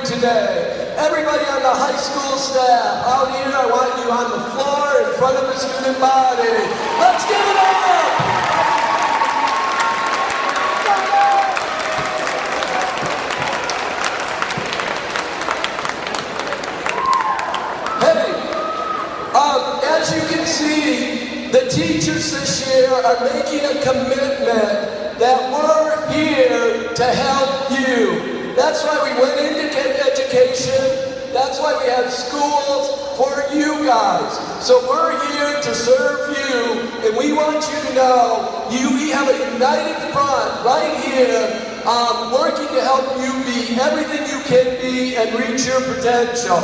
today. Everybody on the high school staff out here, I want you on the floor in front of the student body. Let's give it up! Hey, as you can see, the teachers this year are making a commitment that we're here to help you. That's why we went into education. That's why we have schools for you guys. So we're here to serve you, and we want you to know we have a united front right here, working to help you be everything you can be and reach your potential.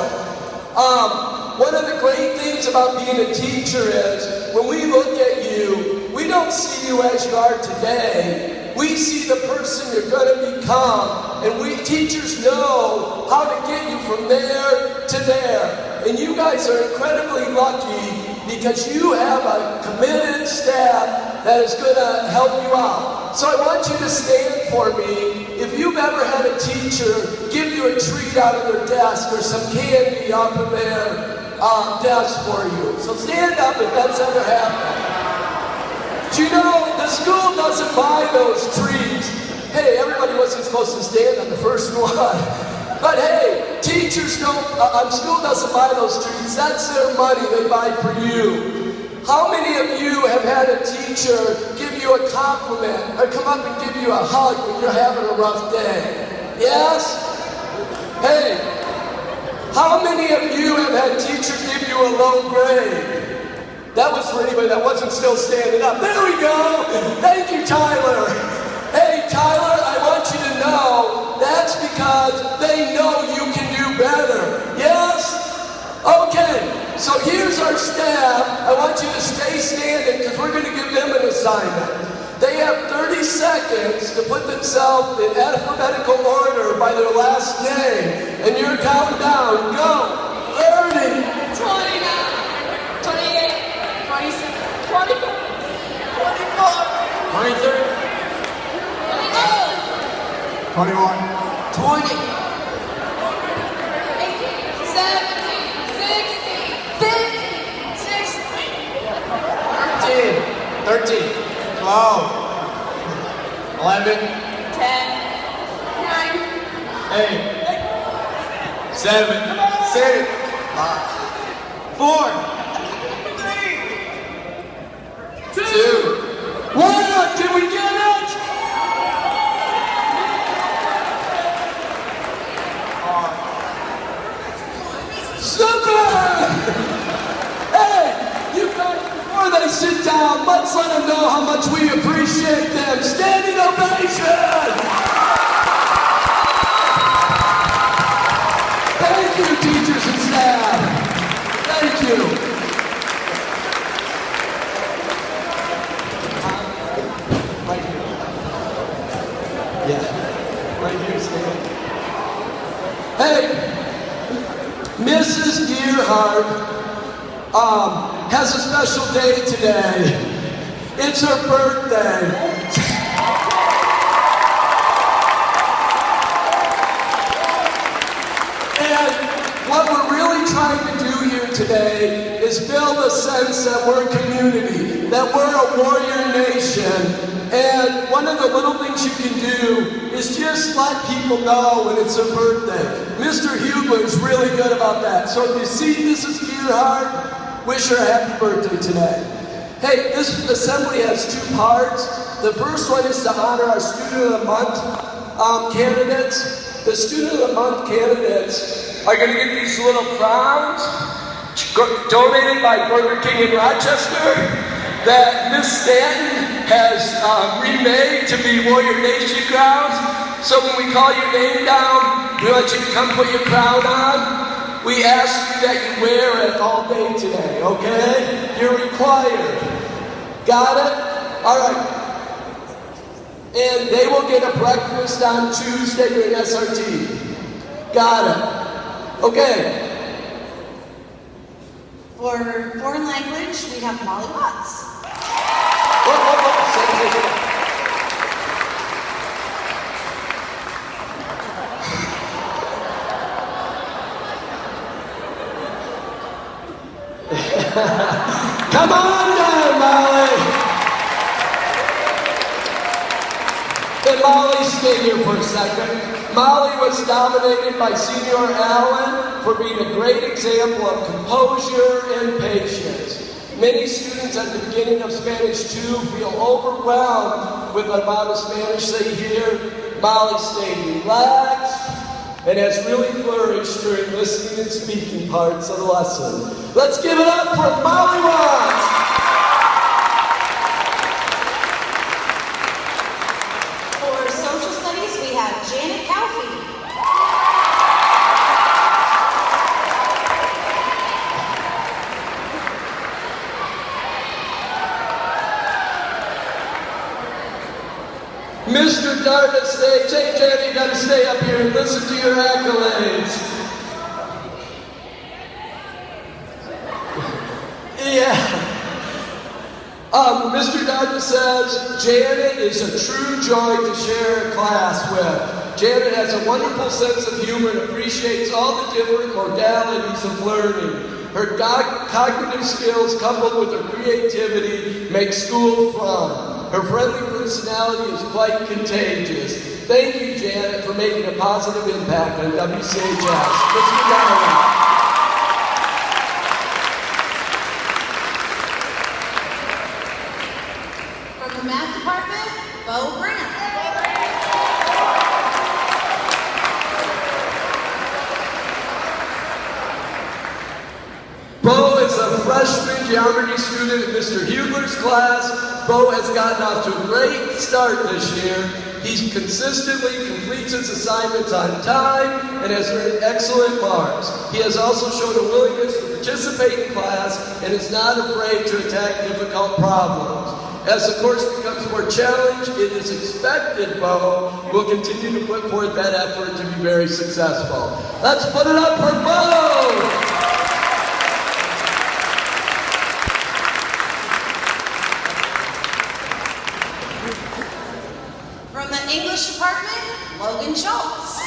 One of the great things about being a teacher is when we look at you, we don't see you as you are today. We see the person you're going to become, and we teachers know how to get you from there to there. And you guys are incredibly lucky because you have a committed staff that is going to help you out. So I want you to stand for me. If you've ever had a teacher give you a treat out of their desk or some candy off of their desk for you. So stand up if that's ever happened. Do you know, the school doesn't buy those treats. Hey, everybody wasn't supposed to stand on the first one. But hey, teachers don't, school doesn't buy those treats. That's their money they buy for you. How many of you have had a teacher give you a compliment or come up and give you a hug when you're having a rough day? Yes? Hey, how many of you have had teachers give you a low grade? That was for anybody that wasn't still standing up. There we go. Thank you, Tyler. Hey, Tyler, I want you to know that's because they know you can do better. Yes? Okay, so here's our staff. I want you to stay standing because we're going to give them an assignment. They have 30 seconds to put themselves in alphabetical order by their last name. And you're counting down. Go. 30. 29. 24, 23, 21, 20, 17, 16, 15, 16, 13, 12, 11, 10, 9, 8, 7, 6, 4, 2, 1, did we get it? Super! Hey, you guys, before they sit down, let's let them know how much we appreciate them. Standing ovation! Thank you, teachers and staff. Thank you. Hey, Mrs. Gearhart has a special day today. It's her birthday. And what we're really trying to do here today is build a sense that we're a community, that we're a warrior nation. And one of the little things you can do is just let people know when it's their birthday. Mr. Hugler's really good about that. So if you see Mrs. Gearhart, wish her a happy birthday today. Hey, this assembly has two parts. The first one is to honor our Student of the Month candidates. The Student of the Month candidates are going to get these little crowns donated by Burger King in Rochester that Miss Stanton has remade to be Warrior Nation crowns. So when we call your name down, we want you to come put your crown on. We ask you that you wear it all day today, okay? You're required. Got it? All right. And they will get a breakfast on Tuesday during SRT. Got it. Okay. For foreign language, we have Molly Watts. Come on down, Molly. And Molly, stay here for a second. Molly was nominated by Senior Allen for being a great example of composure and patience. Many students at the beginning of Spanish 2 feel overwhelmed with the amount of Spanish they hear. Molly stayed relaxed and has really flourished during listening and speaking parts of the lesson. Let's give it up for Molly Watts. For social studies, we have Janet Calfee. Mr. Dartmouth Stage, hey Janet, you gotta stay up here and listen to your accolades. Yeah. Mr. Dartmouth says, Janet is a true joy to share a class with. Janet has a wonderful sense of humor and appreciates all the different modalities of learning. Her cognitive skills coupled with her creativity make school fun. Her friendly personality is quite contagious. Thank you, Janet, for making a positive impact on WCHS. Mr. Donnelly. From the math department, Bo Grant. Bo is a freshman geometry student in Mr. Hugler's class. Bo has gotten off to a great start this year. He consistently completes his assignments on time and has earned excellent marks. He has also shown a willingness to participate in class and is not afraid to attack difficult problems. As the course becomes more challenged, it is expected Bo will continue to put forth that effort to be very successful. Let's put it up for Bo! From the English department, Logan Schultz.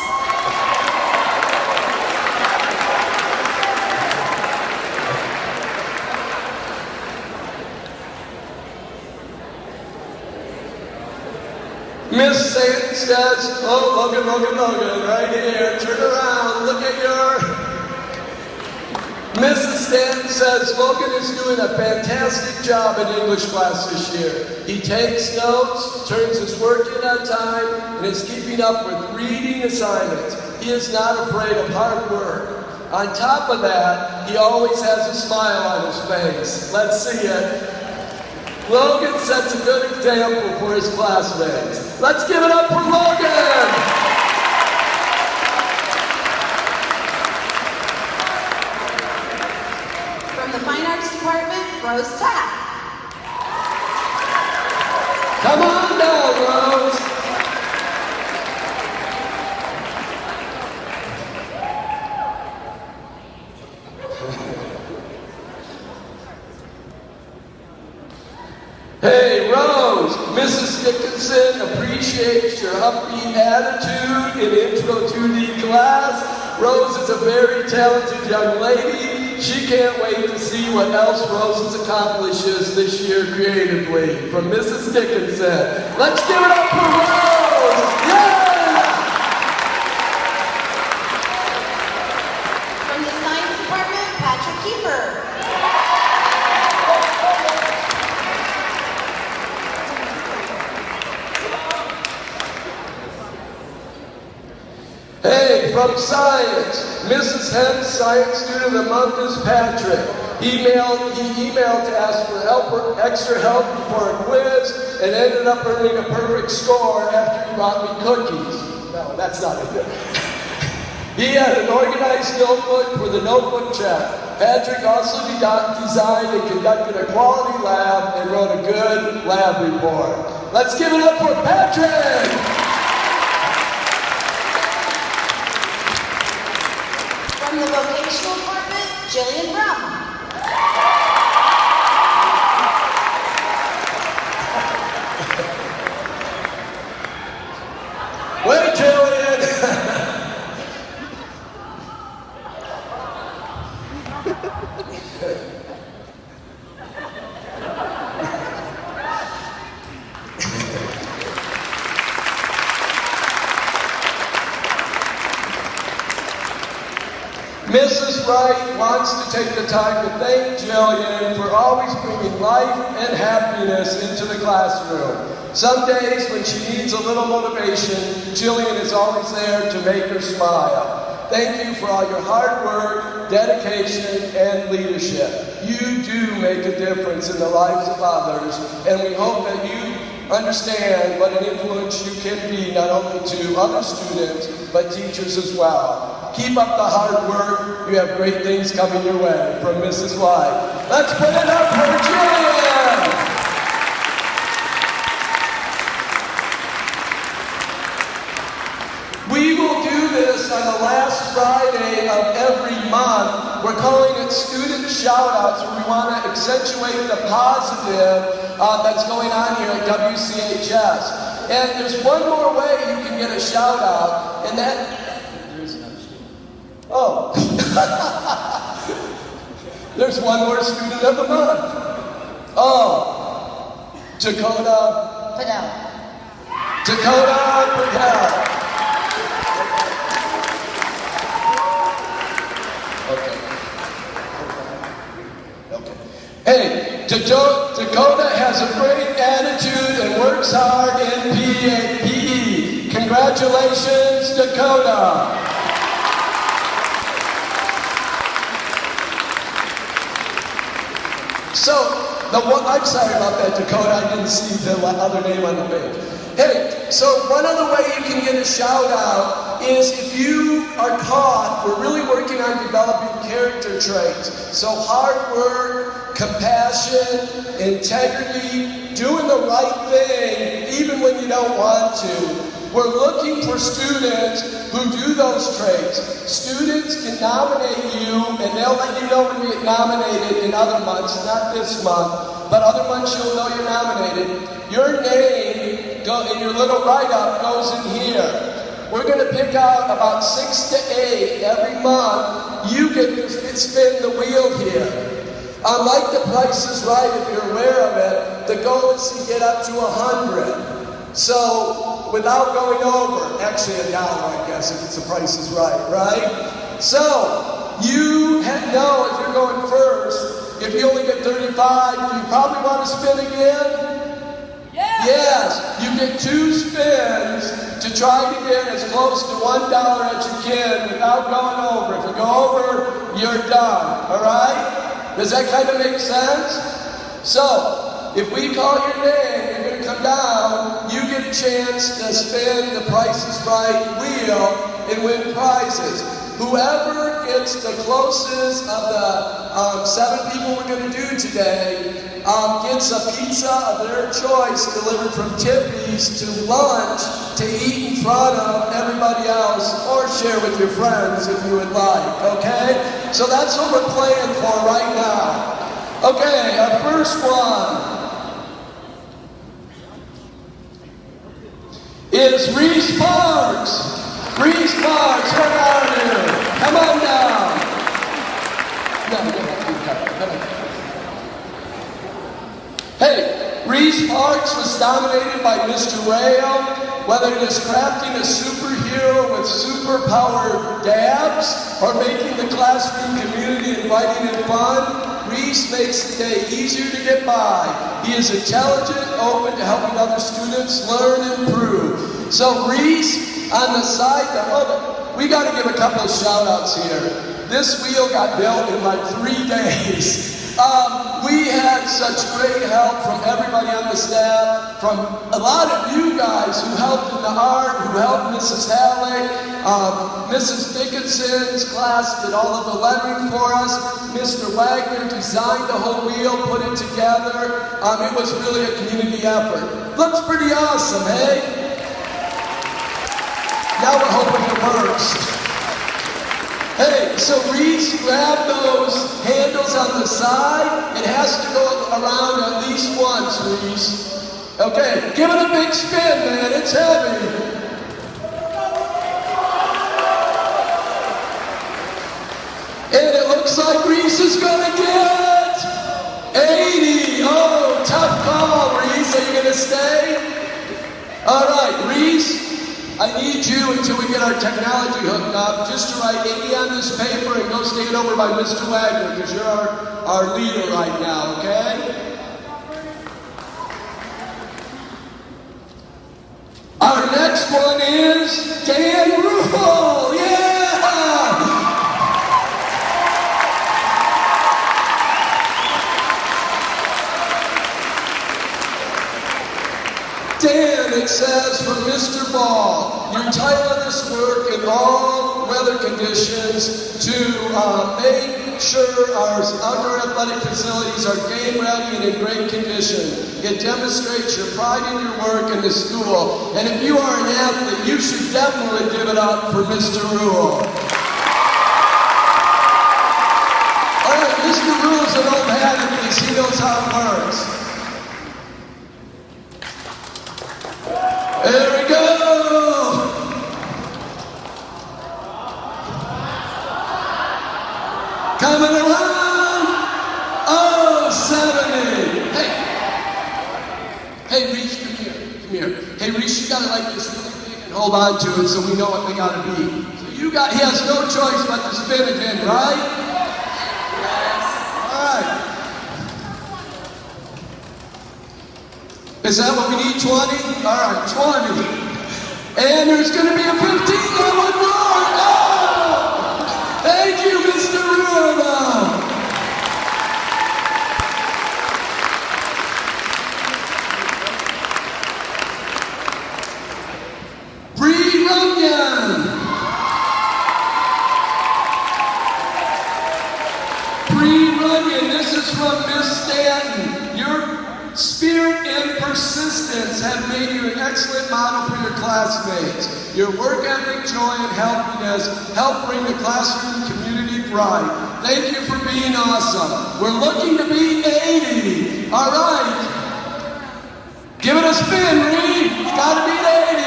Miss Stanton says, oh, Logan, right here, turn around, look at your... Mrs. Stanton says, Logan is doing a fantastic job in English class this year. He takes notes, turns his work in on time, and is keeping up with reading assignments. He is not afraid of hard work. On top of that, he always has a smile on his face. Let's see it. Logan sets a good example for his classmates. Let's give it up for Logan! From the Fine Arts department, Rose Tapp. Come on down, Rose! Hey, Rose, Mrs. Dickinson appreciates your upbeat attitude in Intro 2D class. Rose is a very talented young lady. She can't wait to see what else Rose accomplishes this year creatively. From Mrs. Dickinson. Let's give it up for Rose! Yeah! From the Science department, Patrick Keeper. Hey, from Science, Mrs. Hemp's Science Student of the Month is Patrick. He emailed to ask for extra help before a quiz and ended up earning a perfect score after he brought me cookies. No, that's not it. He had an organized notebook for the notebook check. Patrick also designed and conducted a quality lab and wrote a good lab report. Let's give it up for Patrick! From the vocational department, Jillian Brown. Wait, Jillian! Mrs. Wright wants to take the time to thank Jillian for always bringing life and happiness into the classroom. Some days when she needs a little motivation, Jillian is always there to make her smile. Thank you for all your hard work, dedication, and leadership. You do make a difference in the lives of others, and we hope that you understand what an influence you can be not only to other students, but teachers as well. Keep up the hard work. You have great things coming your way. From Mrs. White. Let's put it up for Jillian! We will do this on the last Friday of every month. We're calling it Student Shout-Outs, where we want to accentuate the positive that's going on here at WCHS. And there's one more way you can get a shout-out, and that... There's another student. Oh. There's one more student of the month. Oh. Dakota Padel. Hey, Dakota has a great attitude and works hard in PE. Congratulations, Dakota. I'm sorry about that, Dakota. I didn't see the other name on the page. Hey, so one other way you can get a shout out is if you are caught, we're really working on developing character traits. So hard work, compassion, integrity, doing the right thing even when you don't want to. We're looking for students who do those traits. Students can nominate you, and they'll let you know when you get nominated in other months, not this month, but other months you'll know you're nominated. Your name in your little write-up goes in here. We're going to pick out about 6 to 8 every month. You get to spin the wheel here. Unlike the Price is Right, if you're aware of it, the goal is to get up to 100. So, without going over, actually $1, I guess, if it's the Price is Right? So, you know if you're going first, if you only get 35, do you probably want to spin again? Yes, you get 2 spins to try to get as close to $1 as you can without going over. If you go over, you're done, all right? Does that kind of make sense? So, if we call your name, you're going to come down, you get a chance to spin the Price is Right wheel and win prizes. Whoever gets the closest of the 7 people we're going to do today gets a pizza of their choice delivered from Tippy's to lunch to eat in front of everybody else or share with your friends if you would like, okay? So that's what we're playing for right now. Okay, our first one is Reese Parks. Reese Parks, where are you? Come on down. No, you don't have to be covered. Come on. Hey, Reese Parks was nominated by Mr. Rayo. Whether it is crafting a superhero with superpowered dabs or making the classroom community inviting and fun, Reese makes the day easier to get by. He is intelligent, open to helping other students learn and improve. So Reese, on the side, we got to give a couple of shout outs here. This wheel got built in like 3 days. We had such great help from everybody on the staff, from a lot of you guys who helped in the art, who helped Mrs. Halley, Mrs. Dickinson's class did all of the lettering for us, Mr. Wagner designed the whole wheel, put it together. It was really a community effort. Looks pretty awesome, hey? Now we're hoping it works. Hey, so Reese, grab those handles on the side. It has to go around at least once, Reese. Okay, give it a big spin, man. It's heavy. And it looks like Reese is going to get 80. Oh, tough call, Reese. Are you going to stay? All right, Reese. I need you, until we get our technology hooked up, just to write 80 on this paper and go stand over by Mr. Wagner, because you're our leader right now, okay? Our next one is Dan Rule. Yeah! Dan, it says from Mr. Ball, your title of this work in all weather conditions to make sure our outdoor athletic facilities are game ready and in great condition. It demonstrates your pride in your work in the school. And if you are an athlete, you should definitely give it up for Mr. Rule. All right, Mr. Rule's an old hat at this. He knows how it works. There we go! Coming around! Oh, 70! Hey, Reese, come here. Hey, Reese, you gotta like this really big and hold on to it so we know what they gotta be. So he has no choice but to spin it in, right? Yes. All right. Is that what we need, 20? All right, 20. And there's going to be a 15 that one more. Oh! Thank you, Mr. Rula. Bree Runyon. Bree Runyon, this is from Miss Stanton. Your spirit and persistence have made you an excellent model for your classmates. Your work ethic, joy, and helpiness help bring the classroom community bright. Thank you for being awesome. We're looking to beat 80. All right. Give it a spin, Reed. It's got to beat 80.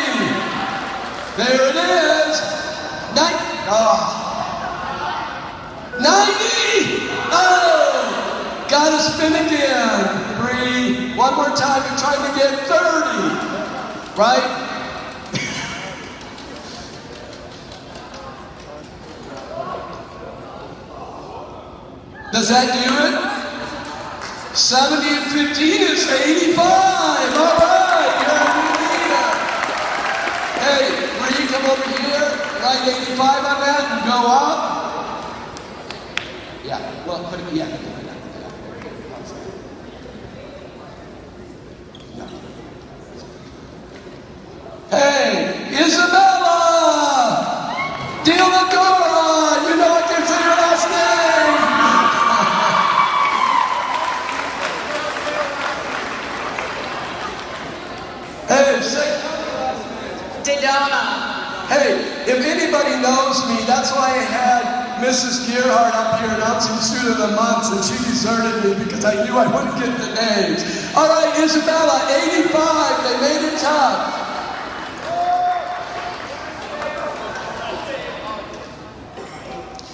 There it is. 90. Oh! Gotta spin again. Bree, one more time. You're trying to get 30, right? Does that do it? 70 and 15 is 85. All right, you're a new leader. Hey, Bree, come over here. Write 85 on that and go up. Yeah, well, put it, yeah. Hey, Isabella! De La Gora! You know I can say your last name! Hey, say Dodona. Hey, if anybody knows me, that's why I had Mrs. Gearhart up here announcing Student of the Month, and she deserted me because I knew I wouldn't get the names. All right, Isabella, 85, they made it tough.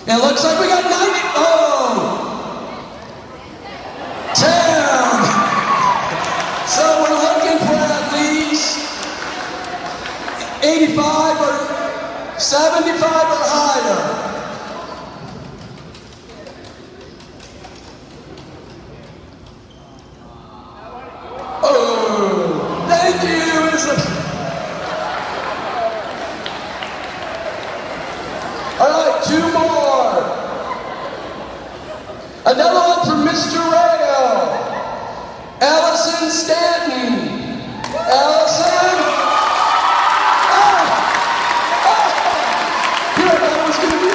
It looks like we got 90. Oh! 10. So we're looking for at least 85 or 75 or higher. Oh! Thank you, Isabel. All right, 2 more. Another one from Mr. Rayo. Allison Stanton. Allison. Here, I thought it was going to be.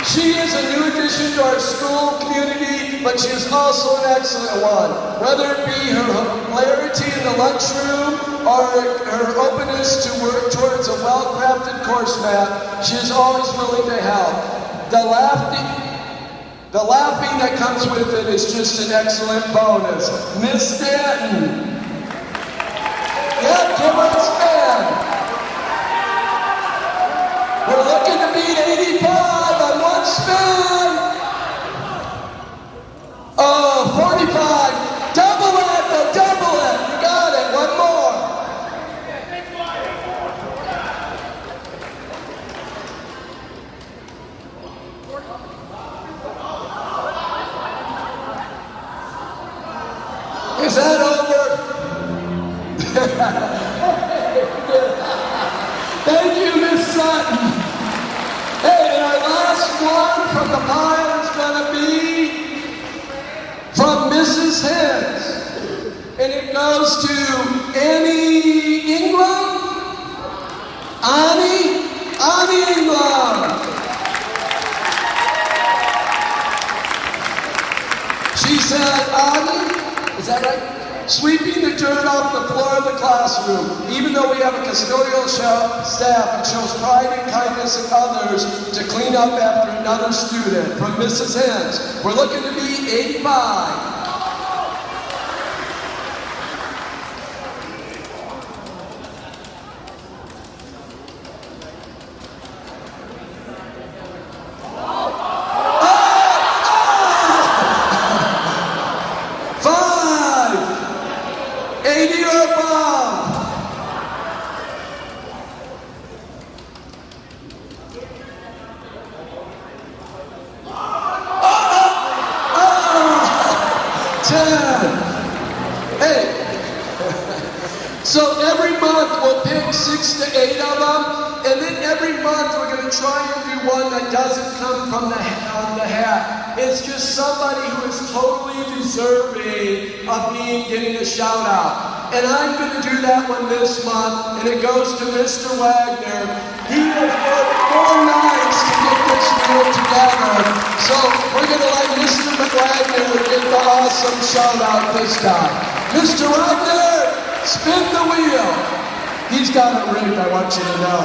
She is a new addition to our school community, but she is also an excellent one. Whether it be her hilarity in the lunchroom or her openness to work towards a well-crafted course map, she is always willing to help. The laughing that comes with it is just an excellent bonus. Miss Stanton. Yeah, give her a spin. We're looking to beat 85 on one spin. Oh, 45. Double it, though, double it. You got it. One more. Thank you, Miss Sutton. Hey, and our last one from the pile is going to be from Mrs. Hens. And it goes to Annie Ingram. Annie Ingram. She said, Annie, is that right? Sweeping the dirt off the floor of the classroom. Even though we have a custodial staff, it shows pride and kindness in others to clean up after another student. From Mrs. Hens. We're looking to be 85. So every month we'll pick 6 to 8 of them, and then every month we're going to try and do one that doesn't come from the hat. It's just somebody who is totally deserving of getting a shout out. And I'm going to do that one this month, and it goes to Mr. Wagner. He has worked 4 nights to get this deal together. So we're going to let Mr. Wagner get the awesome shout out this time. Mr. Wagner! Spin the wheel. He's got it rigged, I want you to know.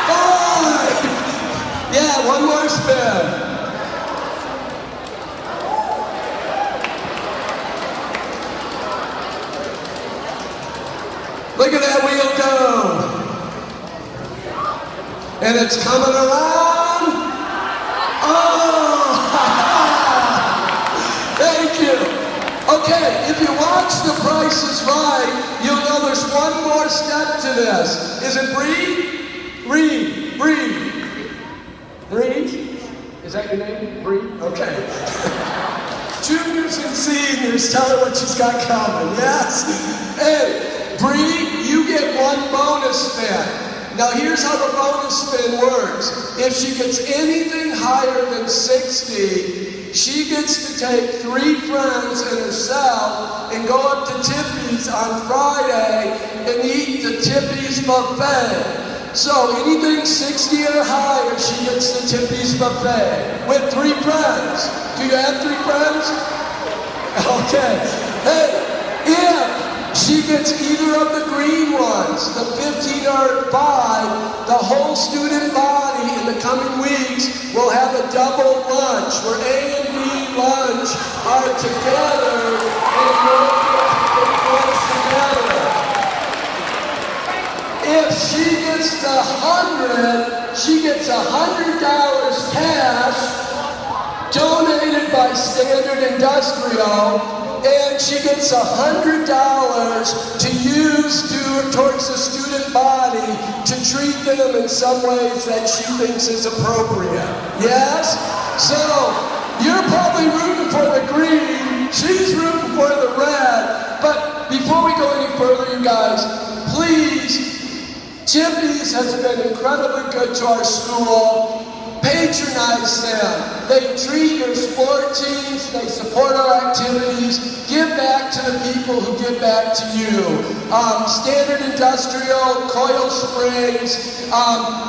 Five. Yeah, one more spin. Look at that wheel go. And it's coming around. Oh! Thank you. Okay, if you watch The Price is Right, you'll know there's one more step to this. Is it Bree? Bree? Is that your name? Bree? Okay. Juniors and seniors, tell her what she's got coming, yes? Hey, Bree, you get one bonus spin. Now here's how the bonus spin works. If she gets anything higher than 60, she gets to take 3 friends and herself and go up to Tippy's on Friday and eat the Tippy's buffet. So anything 60 or higher, she gets the Tippy's buffet with 3 friends. Do you have 3 friends? Okay. Hey, if she gets either of the green ones, the 15 or 5, the whole student body in the coming weeks will have a double lunch where A and B lunch are together and lunch together. If she gets to 100, she gets $100 cash donated by Standard Industrial. And she gets $100 to use towards the student body to treat them in some ways that she thinks is appropriate. Yes? So, you're probably rooting for the green, she's rooting for the red, but before we go any further, you guys, please, Tippy's has been incredibly good to our school. Patronize them. They treat your sport teams, they support our activities, give back to the people who give back to you. Standard Industrial, Coil Springs,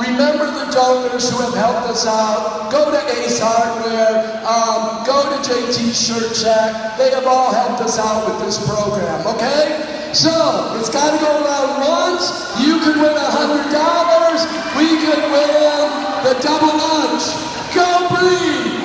remember the donors who have helped us out. Go to Ace Hardware, go to JT Shirt Check. They have all helped us out with this program, okay? So, it's got to go around once. You could win $100. We could win the double lunch. Go Bree!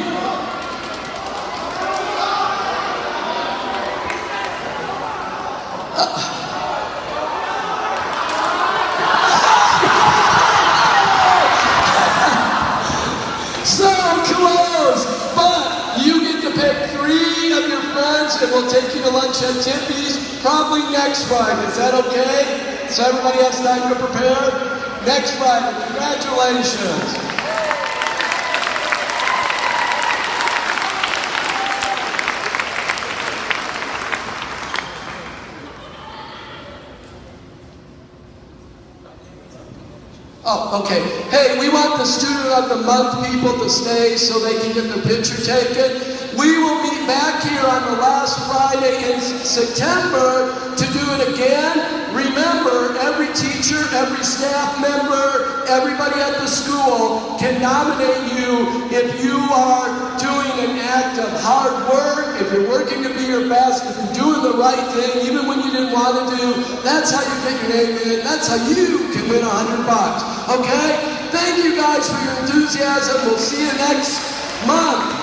So close! But you get to pick 3 of your friends and we'll take you to lunch at Tippy's probably next Friday. Is that okay? So everybody has time to prepare? next Friday. Congratulations. Oh, okay. Hey, we want the Student of the Month people to stay so they can get their picture taken. We will meet back here on the last Friday in September to do it again. Remember, every teacher, every staff member, everybody at the school can nominate you if you are doing an act of hard work, if you're working to be your best, if you're doing the right thing, even when you didn't want to do. That's how you get your name in. That's how you can win $100. Okay? Thank you guys for your enthusiasm. We'll see you next month.